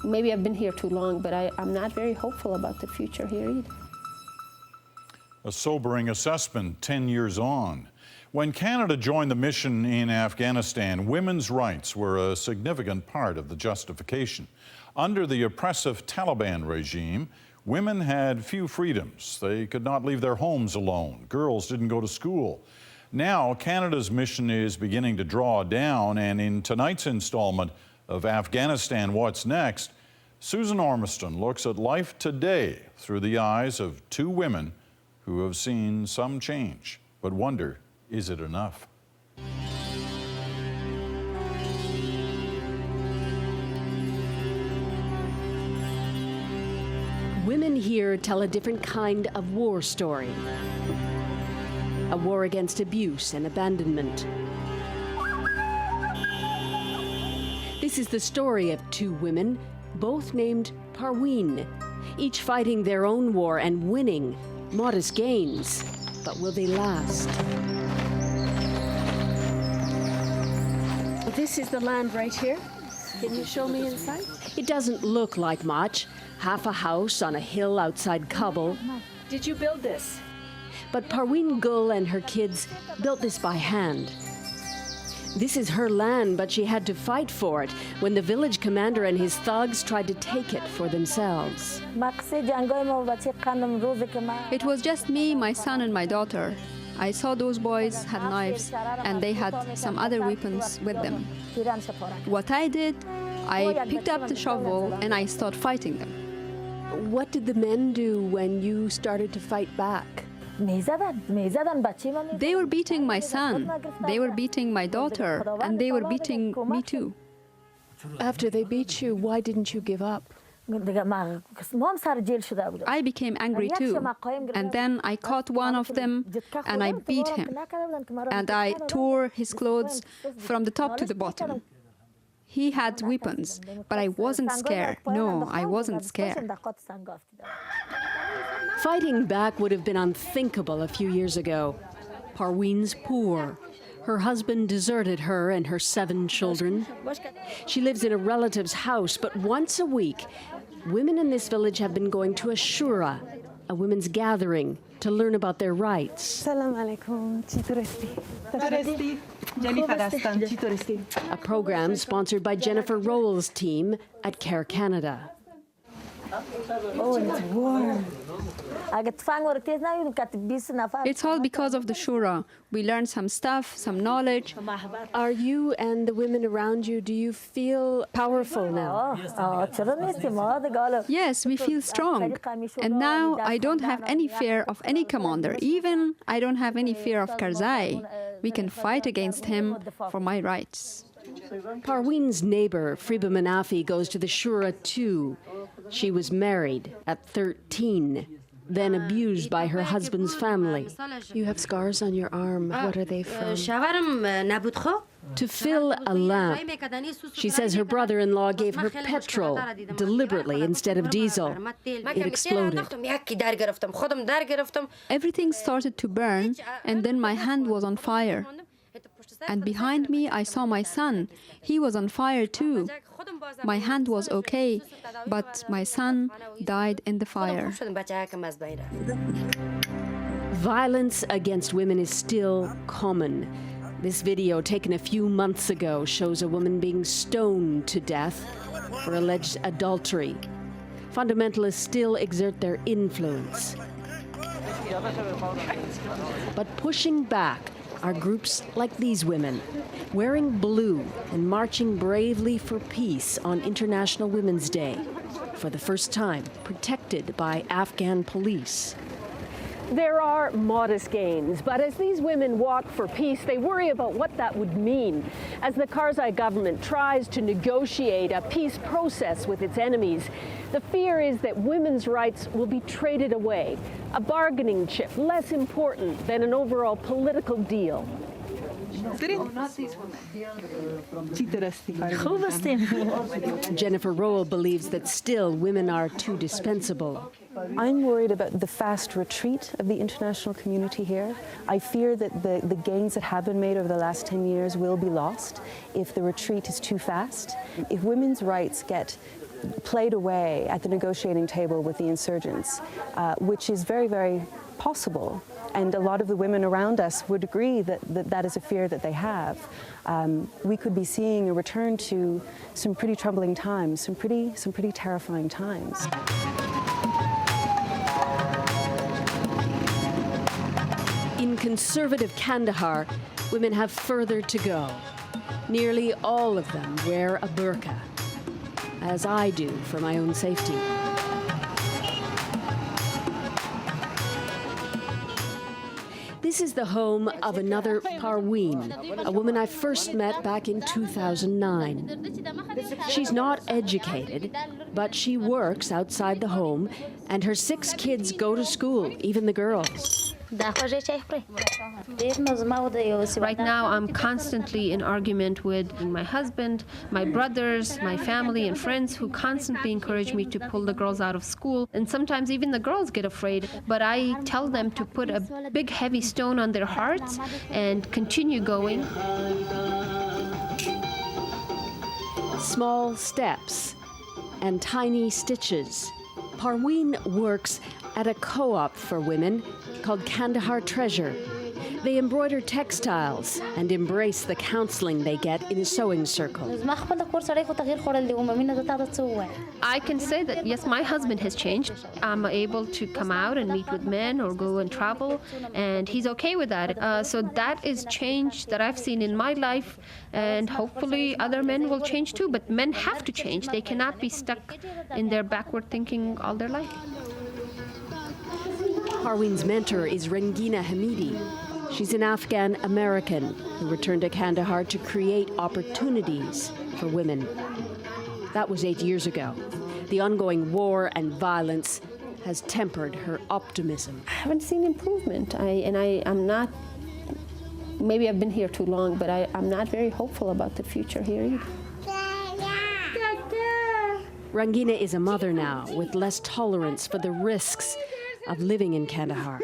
maybe I've been here too long, but I'm not very hopeful about the future here either. A sobering assessment 10 years on. When Canada joined the mission in Afghanistan, women's rights were a significant part of the justification. Under the oppressive Taliban regime, women had few freedoms. They could not leave their homes alone. Girls didn't go to school. Now, Canada's mission is beginning to draw down, and in tonight's installment of Afghanistan What's Next, Susan Ormiston looks at life today through the eyes of two women who have seen some change, but wonder, is it enough? Women here tell a different kind of war story. A war against abuse and abandonment. This is the story of two women, both named Parween, each fighting their own war and winning modest gains. But will they last? This is the land right here. Can you show me inside? It doesn't look like much. Half a house on a hill outside Kabul. Did you build this? But Parween Gul and her kids built this by hand. This is her land, but she had to fight for it when the village commander and his thugs tried to take it for themselves. It was just me, my son, and my daughter. I saw those boys had knives, and they had some other weapons with them. What I did, I picked up the shovel and I started fighting them. What did the men do when you started to fight back? They were beating my son, they were beating my daughter, and they were beating me too. After they beat you, why didn't you give up? I became angry too, and then I caught one of them and I beat him, and I tore his clothes from the top to the bottom. He had weapons, but I wasn't scared. No, I wasn't scared. Fighting back would have been unthinkable a few years ago. Parween's poor. Her husband deserted her and her 7 children. She lives in a relative's house, but once a week, women in this village have been going to a shura, a women's gathering, to learn about their rights. Salam alaikum. A program sponsored by Jennifer Rowell's team at Care Canada. Oh, it's warm. It's all because of the Shura. We learned some stuff, some knowledge. Are you and the women around you, do you feel powerful now? Yes, we feel strong. And now I don't have any fear of any commander. Even I don't have any fear of Karzai. We can fight against him for my rights. Parween's neighbor, Friba Manafi, goes to the Shura too. She was married at 13, then abused by her husband's family. You have scars on your arm. What are they from? To fill a lamp. She says her brother-in-law gave her petrol deliberately instead of diesel. It exploded. Everything started to burn, and then my hand was on fire. And behind me, I saw my son. He was on fire too. My hand was okay, but my son died in the fire. Violence against women is still common. This video, taken a few months ago, shows a woman being stoned to death for alleged adultery. Fundamentalists still exert their influence. But pushing back are groups like these women, wearing blue and marching bravely for peace on International Women's Day, for the first time protected by Afghan police. There are modest gains, but as these women walk for peace, they worry about what that would mean as the Karzai government tries to negotiate a peace process with its enemies. The fear is that women's rights will be traded away, a bargaining chip less important than an overall political deal. Jennifer Rowell believes that still women are too dispensable. I'm worried about the fast retreat of the international community here. I fear that the gains that have been made over the last 10 years will be lost if the retreat is too fast. If women's rights get played away at the negotiating table with the insurgents, which is very, very possible. And a lot of the women around us would agree that that is a fear that they have. We could be seeing a return to some pretty troubling times, some pretty terrifying times. In conservative Kandahar, women have further to go. Nearly all of them wear a burqa, as I do for my own safety. This is the home of another Parween, a woman I first met back in 2009. She's not educated, but she works outside the home, and her 6 kids go to school, even the girls. Right now, I'm constantly in argument with my husband, my brothers, my family and friends who constantly encourage me to pull the girls out of school. And sometimes even the girls get afraid, but I tell them to put a big heavy stone on their hearts and continue going. Small steps and tiny stitches. Parween works at a co-op for women called Kandahar Treasure. They embroider textiles and embrace the counseling they get in a sewing circle. I can say that, yes, my husband has changed. I'm able to come out and meet with men or go and travel, and he's okay with that. So that is change that I've seen in my life, and hopefully other men will change too. But men have to change. They cannot be stuck in their backward thinking all their life. Parween's mentor is Rangina Hamidi. She's an Afghan American who returned to Kandahar to create opportunities for women. That was 8 years ago. The ongoing war and violence has tempered her optimism. I haven't seen improvement. I'm not, maybe I've been here too long, but I'm not very hopeful about the future here either. Rangina is a mother now with less tolerance for the risks of living in Kandahar.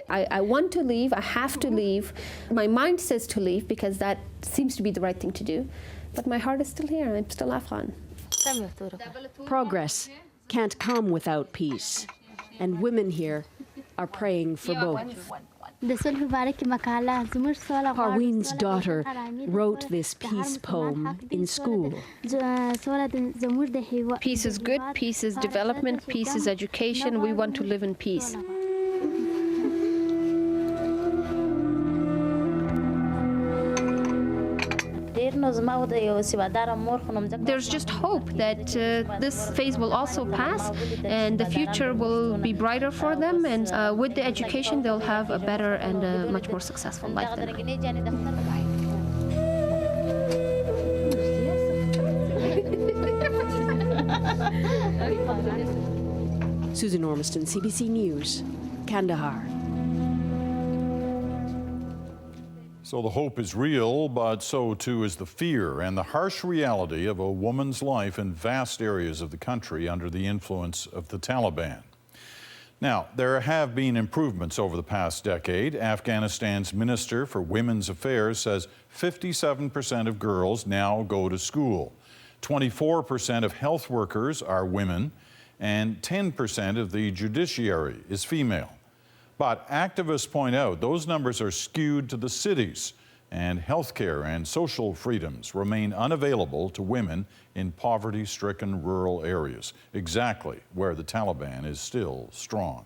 I want to leave, I have to leave. My mind says to leave because that seems to be the right thing to do, but my heart is still here, I'm still Afghan. Progress can't come without peace, and women here are praying for both. Parween's daughter wrote this peace poem in school. Peace is good, peace is development, peace is education. We want to live in peace. There's just hope that this phase will also pass and the future will be brighter for them, and with the education they'll have a better and a much more successful life than Susan Ormiston, CBC News, Kandahar. So the hope is real, but so too is the fear and the harsh reality of a woman's life in vast areas of the country under the influence of the Taliban. Now, there have been improvements over the past decade. Afghanistan's Minister for Women's Affairs says 57% of girls now go to school. 24% of health workers are women, and 10% of the judiciary is female. But activists point out those numbers are skewed to the cities, and healthcare and social freedoms remain unavailable to women in poverty-stricken rural areas, exactly where the Taliban is still strong.